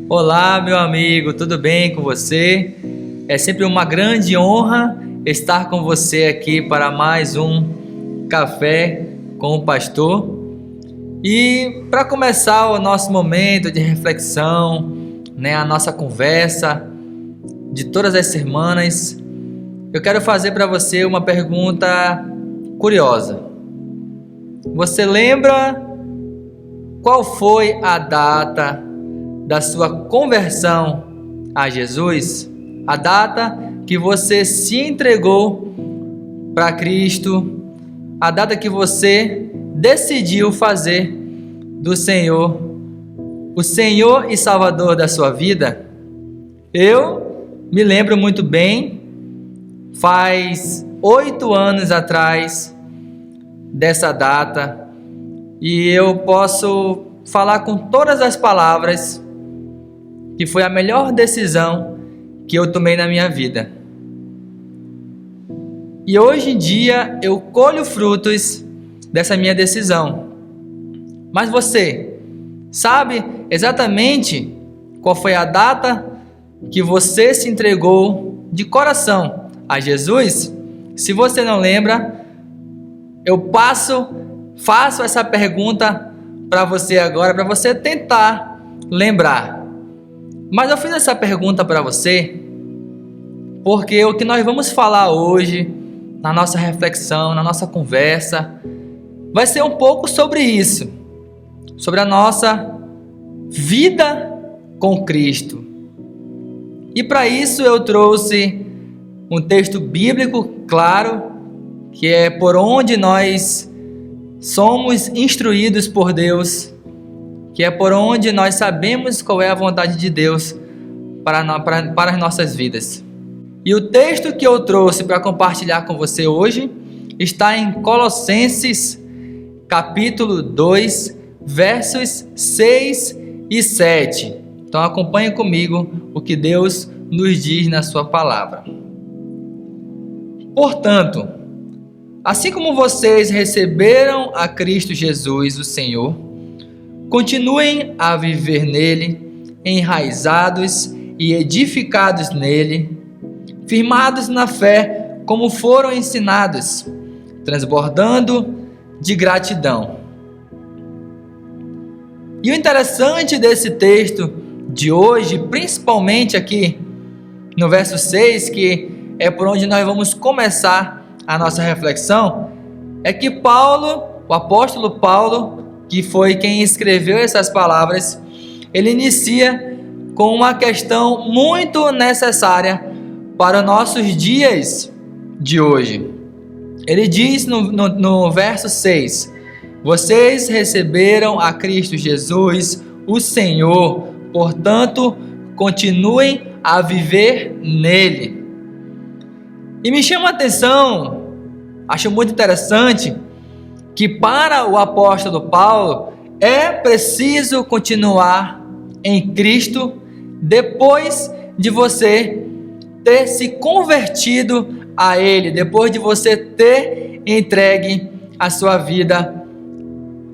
Olá, meu amigo, tudo bem com você? É sempre uma grande honra estar com você aqui para mais um Café com o Pastor. E para começar o nosso momento de reflexão, a nossa conversa de todas as semanas, eu quero fazer para você uma pergunta curiosa. Você lembra qual foi a data da sua conversão a Jesus? A data que você se entregou para Cristo, a data que você decidiu fazer do Senhor o Senhor e Salvador da sua vida? Eu me lembro muito bem, faz 8 anos atrás dessa data, e eu posso falar com todas as palavras que foi a melhor decisão que eu tomei na minha vida. E hoje em dia eu colho frutos dessa minha decisão. Mas você sabe exatamente qual foi a data que você se entregou de coração a Jesus? Se você não lembra, eu faço essa pergunta para você agora, para você tentar lembrar. Mas eu fiz essa pergunta para você porque o que nós vamos falar hoje, na nossa reflexão, na nossa conversa, vai ser um pouco sobre isso, sobre a nossa vida com Cristo. E para isso eu trouxe um texto bíblico, claro, que é por onde nós somos instruídos por Deus, que é por onde nós sabemos qual é a vontade de Deus para as nossas vidas. E o texto que eu trouxe para compartilhar com você hoje está em Colossenses, capítulo 2, versos 6 e 7. Então acompanhe comigo o que Deus nos diz na sua palavra. Portanto, assim como vocês receberam a Cristo Jesus, o Senhor, continuem a viver nele, enraizados e edificados nele, firmados na fé como foram ensinados, transbordando de gratidão. E o interessante desse texto de hoje, principalmente aqui no verso 6, que é por onde nós vamos começar a nossa reflexão, é que Paulo, o apóstolo Paulo, que foi quem escreveu essas palavras, ele inicia com uma questão muito necessária para os nossos dias de hoje. Ele diz no verso 6: vocês receberam a Cristo Jesus, o Senhor, portanto, continuem a viver nele. E me chama a atenção, acho muito interessante, que para o apóstolo Paulo é preciso continuar em Cristo depois de você ter se convertido a Ele, depois de você ter entregue a sua vida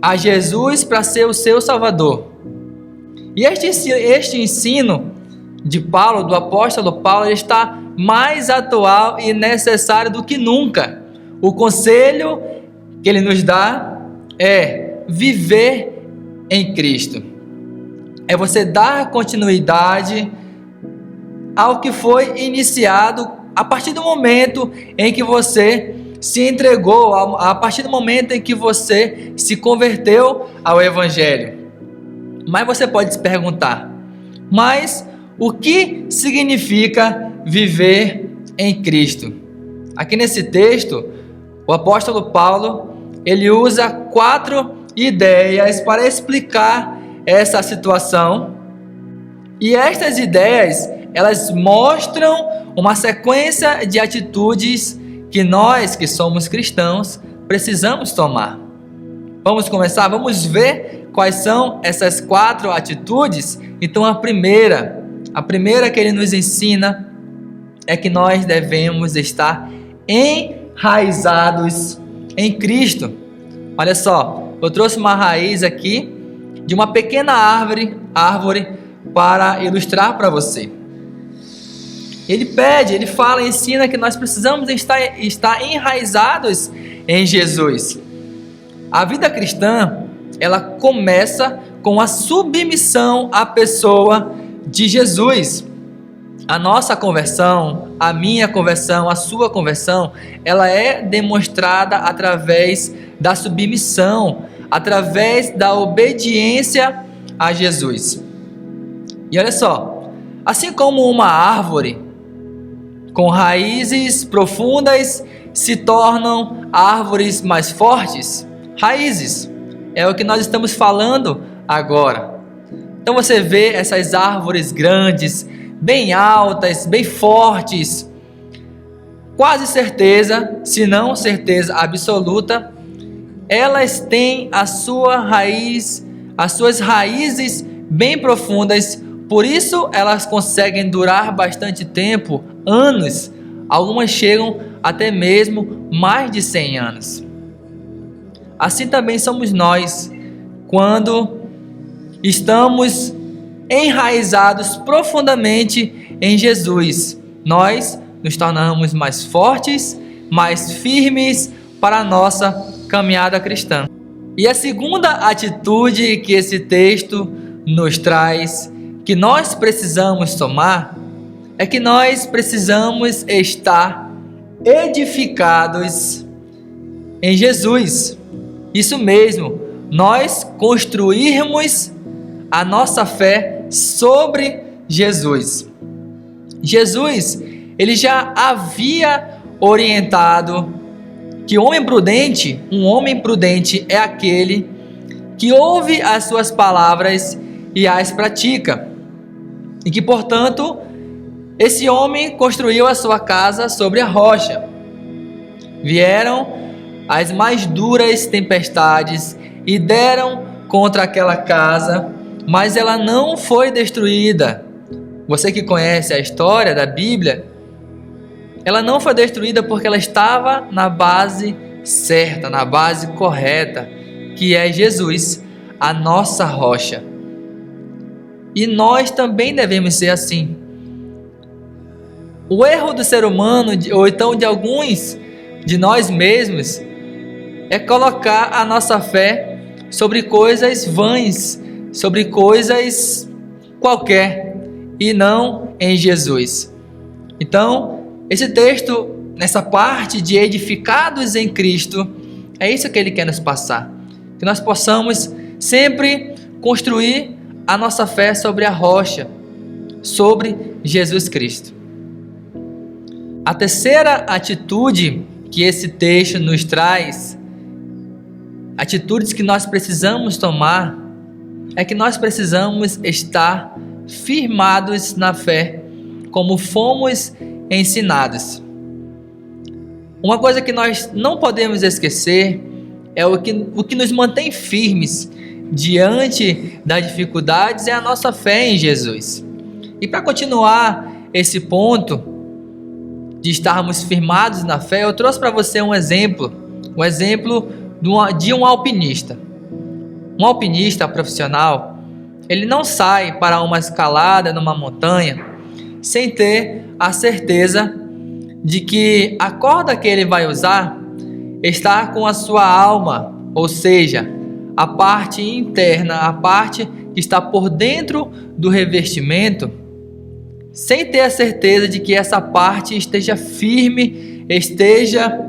a Jesus para ser o seu Salvador. E este ensino de Paulo, do apóstolo Paulo, ele está mais atual e necessário do que nunca. O conselho que ele nos dá é viver em Cristo. É você dar continuidade ao que foi iniciado a partir do momento em que você se entregou, a partir do momento em que você se converteu ao Evangelho. Mas você pode se perguntar, mas o que significa viver em Cristo? Aqui nesse texto, o apóstolo Paulo, ele usa 4 ideias para explicar essa situação. E estas ideias, elas mostram uma sequência de atitudes que nós, que somos cristãos, precisamos tomar. Vamos começar? Vamos ver quais são essas 4 atitudes? Então a primeira que ele nos ensina é que nós devemos estar enraizados em Cristo. Olha só, eu trouxe uma raiz aqui de uma pequena árvore para ilustrar para você. Ele pede, ele fala, ensina que nós precisamos estar enraizados em Jesus. A vida cristã, ela começa com a submissão à pessoa de Jesus. A nossa conversão, a minha conversão, a sua conversão, ela é demonstrada através da submissão, através da obediência a Jesus. E olha só, assim como uma árvore com raízes profundas se tornam árvores mais fortes, raízes, é o que nós estamos falando agora. Então você vê essas árvores grandes, bem altas, bem fortes, quase certeza, se não certeza absoluta, elas têm a sua raiz, as suas raízes bem profundas, por isso elas conseguem durar bastante tempo, anos, algumas chegam até mesmo mais de 100 anos. Assim também somos nós, quando estamos enraizados profundamente em Jesus, nós nos tornamos mais fortes, mais firmes para a nossa caminhada cristã. E a segunda atitude que esse texto nos traz, que nós precisamos tomar, é que nós precisamos estar edificados em Jesus. Isso mesmo, nós construirmos a nossa fé sobre Jesus. Jesus, ele já havia orientado que um homem prudente é aquele que ouve as suas palavras e as pratica. E que, portanto, esse homem construiu a sua casa sobre a rocha. Vieram as mais duras tempestades e deram contra aquela casa, mas ela não foi destruída. Você que conhece a história da Bíblia, ela não foi destruída porque ela estava na base certa, na base correta, que é Jesus, a nossa rocha. E nós também devemos ser assim. O erro do ser humano, ou então de alguns de nós mesmos, é colocar a nossa fé sobre coisas vãs, sobre coisas qualquer, e não em Jesus. Então, esse texto, nessa parte de edificados em Cristo, é isso que ele quer nos passar. Que nós possamos sempre construir a nossa fé sobre a rocha, sobre Jesus Cristo. A terceira atitude que esse texto nos traz, atitudes que nós precisamos tomar, é que nós precisamos estar firmados na fé, como fomos ensinados. Uma coisa que nós não podemos esquecer é o que nos mantém firmes diante das dificuldades é a nossa fé em Jesus. E para continuar esse ponto de estarmos firmados na fé, eu trouxe para você um exemplo de um alpinista. Um alpinista profissional, ele não sai para uma escalada numa montanha sem ter a certeza de que a corda que ele vai usar está com a sua alma, ou seja, a parte interna, a parte que está por dentro do revestimento, sem ter a certeza de que essa parte esteja firme, esteja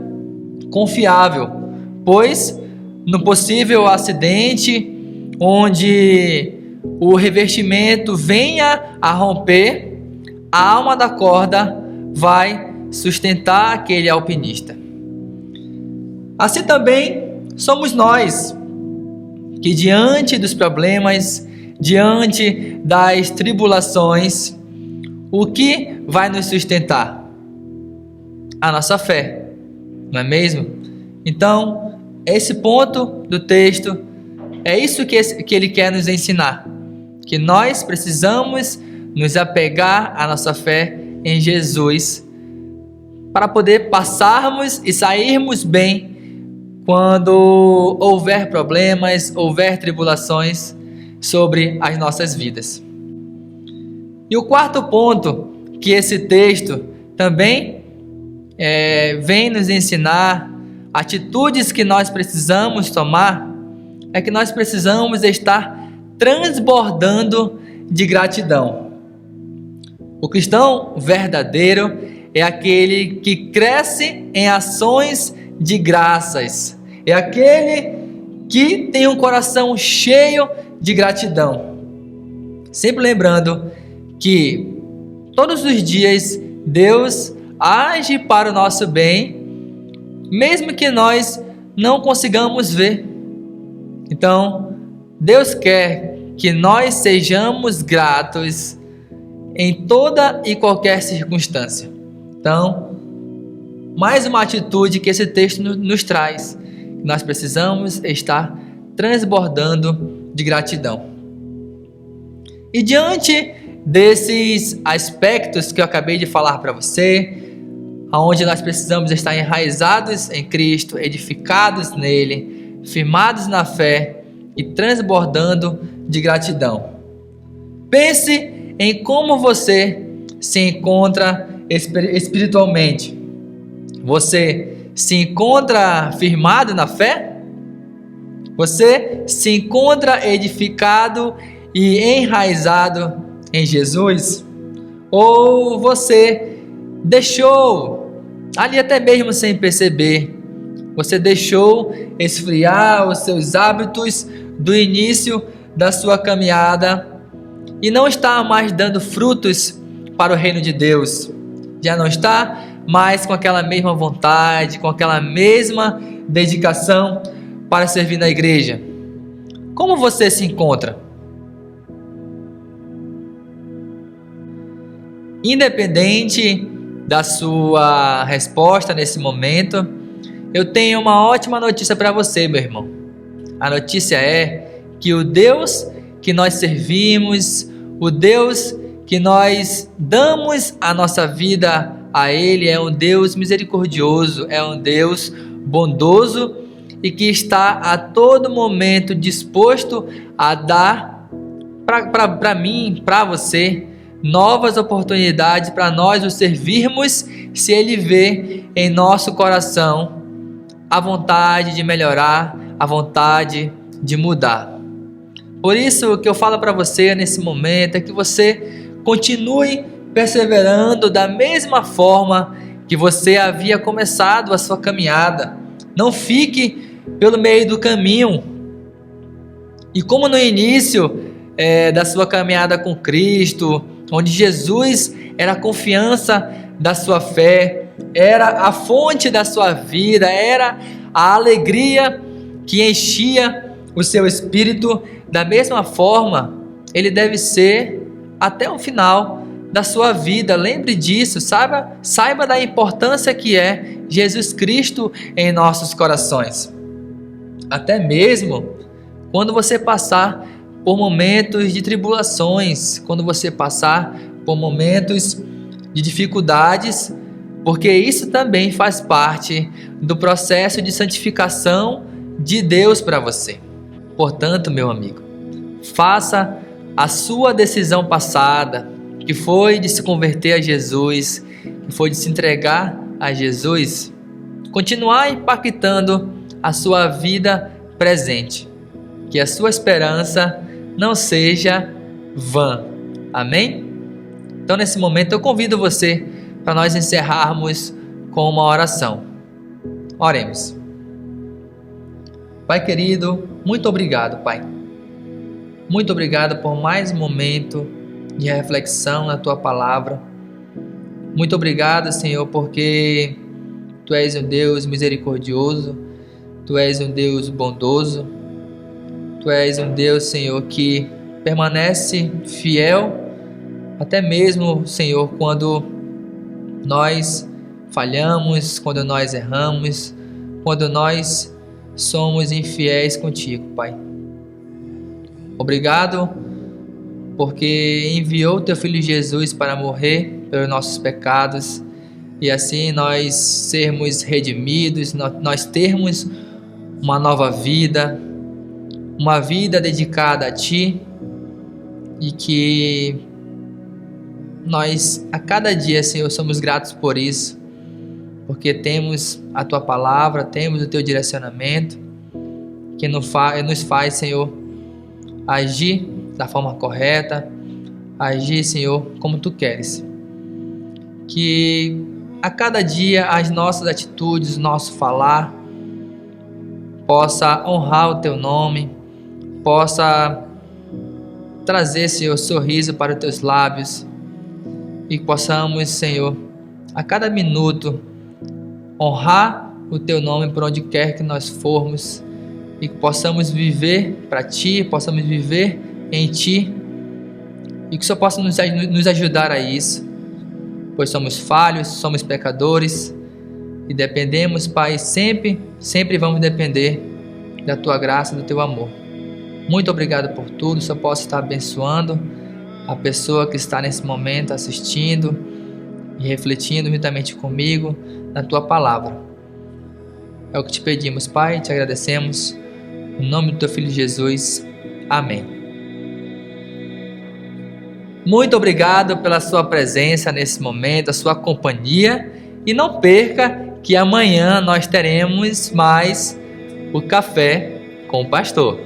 confiável, pois no possível acidente onde o revestimento venha a romper, a alma da corda vai sustentar aquele alpinista. Assim também somos nós, que diante dos problemas, diante das tribulações, o que vai nos sustentar? A nossa fé, não é mesmo? Então, esse ponto do texto, é isso que ele quer nos ensinar, que nós precisamos nos apegar à nossa fé em Jesus, para poder passarmos e sairmos bem quando houver problemas, houver tribulações sobre as nossas vidas. E o quarto ponto que esse texto também vem nos ensinar, atitudes que nós precisamos tomar, é que nós precisamos estar transbordando de gratidão. O cristão verdadeiro é aquele que cresce em ações de graças, é aquele que tem um coração cheio de gratidão. Sempre lembrando que todos os dias Deus age para o nosso bem, mesmo que nós não consigamos ver. Então, Deus quer que nós sejamos gratos em toda e qualquer circunstância. Então, mais uma atitude que esse texto nos traz. Nós precisamos estar transbordando de gratidão. E diante desses aspectos que eu acabei de falar para você, onde nós precisamos estar enraizados em Cristo, edificados nele, firmados na fé e transbordando de gratidão. Pense em como você se encontra espiritualmente. Você se encontra firmado na fé? Você se encontra edificado e enraizado em Jesus? Ou você deixou, ali até mesmo sem perceber, você deixou esfriar os seus hábitos do início da sua caminhada e não está mais dando frutos para o reino de Deus? Já não está mais com aquela mesma vontade, com aquela mesma dedicação para servir na igreja? Como você se encontra? Independente da sua resposta nesse momento, eu tenho uma ótima notícia para você, meu irmão. A notícia é que o Deus que nós servimos, o Deus que nós damos a nossa vida a Ele, é um Deus misericordioso, é um Deus bondoso e que está a todo momento disposto a dar para mim, para você, novas oportunidades para nós o servirmos, se Ele vê em nosso coração a vontade de melhorar, a vontade de mudar. Por isso, o que eu falo para você nesse momento é que você continue perseverando da mesma forma que você havia começado a sua caminhada. Não fique pelo meio do caminho. E como no início da sua caminhada com Cristo, onde Jesus era a confiança da sua fé, era a fonte da sua vida, era a alegria que enchia o seu espírito, da mesma forma, ele deve ser até o final da sua vida. Lembre disso, saiba da importância que é Jesus Cristo em nossos corações. Até mesmo quando você passar por momentos de tribulações, quando você passar por momentos de dificuldades, porque isso também faz parte do processo de santificação de Deus para você. Portanto, meu amigo, faça a sua decisão passada, que foi de se converter a Jesus, que foi de se entregar a Jesus, continuar impactando a sua vida presente, que a sua esperança não seja vã. Amém? Então, nesse momento, eu convido você para nós encerrarmos com uma oração. Oremos. Pai querido, muito obrigado, Pai. Muito obrigado por mais um momento de reflexão na Tua Palavra. Muito obrigado, Senhor, porque Tu és um Deus misericordioso, Tu és um Deus bondoso, Tu és um Deus, Senhor, que permanece fiel, até mesmo, Senhor, quando nós falhamos, quando nós erramos, quando nós somos infiéis contigo, Pai. Obrigado porque enviou Teu Filho Jesus para morrer pelos nossos pecados e assim nós sermos redimidos, nós termos uma nova vida, uma vida dedicada a Ti, e que nós a cada dia, Senhor, somos gratos por isso, porque temos a Tua palavra, temos o Teu direcionamento, que nos faz, Senhor, agir da forma correta, agir, Senhor, como Tu queres. Que a cada dia as nossas atitudes, o nosso falar, possa honrar o Teu nome, possa trazer, Senhor, sorriso para os Teus lábios, e que possamos, Senhor, a cada minuto honrar o Teu nome por onde quer que nós formos, e que possamos viver para Ti, possamos viver em Ti, e que só possa nos ajudar a isso, pois somos falhos, somos pecadores, e dependemos, Pai, sempre vamos depender da Tua graça, do Teu amor. Muito obrigado por tudo, só posso estar abençoando a pessoa que está nesse momento assistindo e refletindo juntamente comigo na Tua palavra. É o que te pedimos, Pai, te agradecemos, em nome do Teu Filho Jesus, amém. Muito obrigado pela sua presença nesse momento, a sua companhia, e não perca que amanhã nós teremos mais o Café com o Pastor.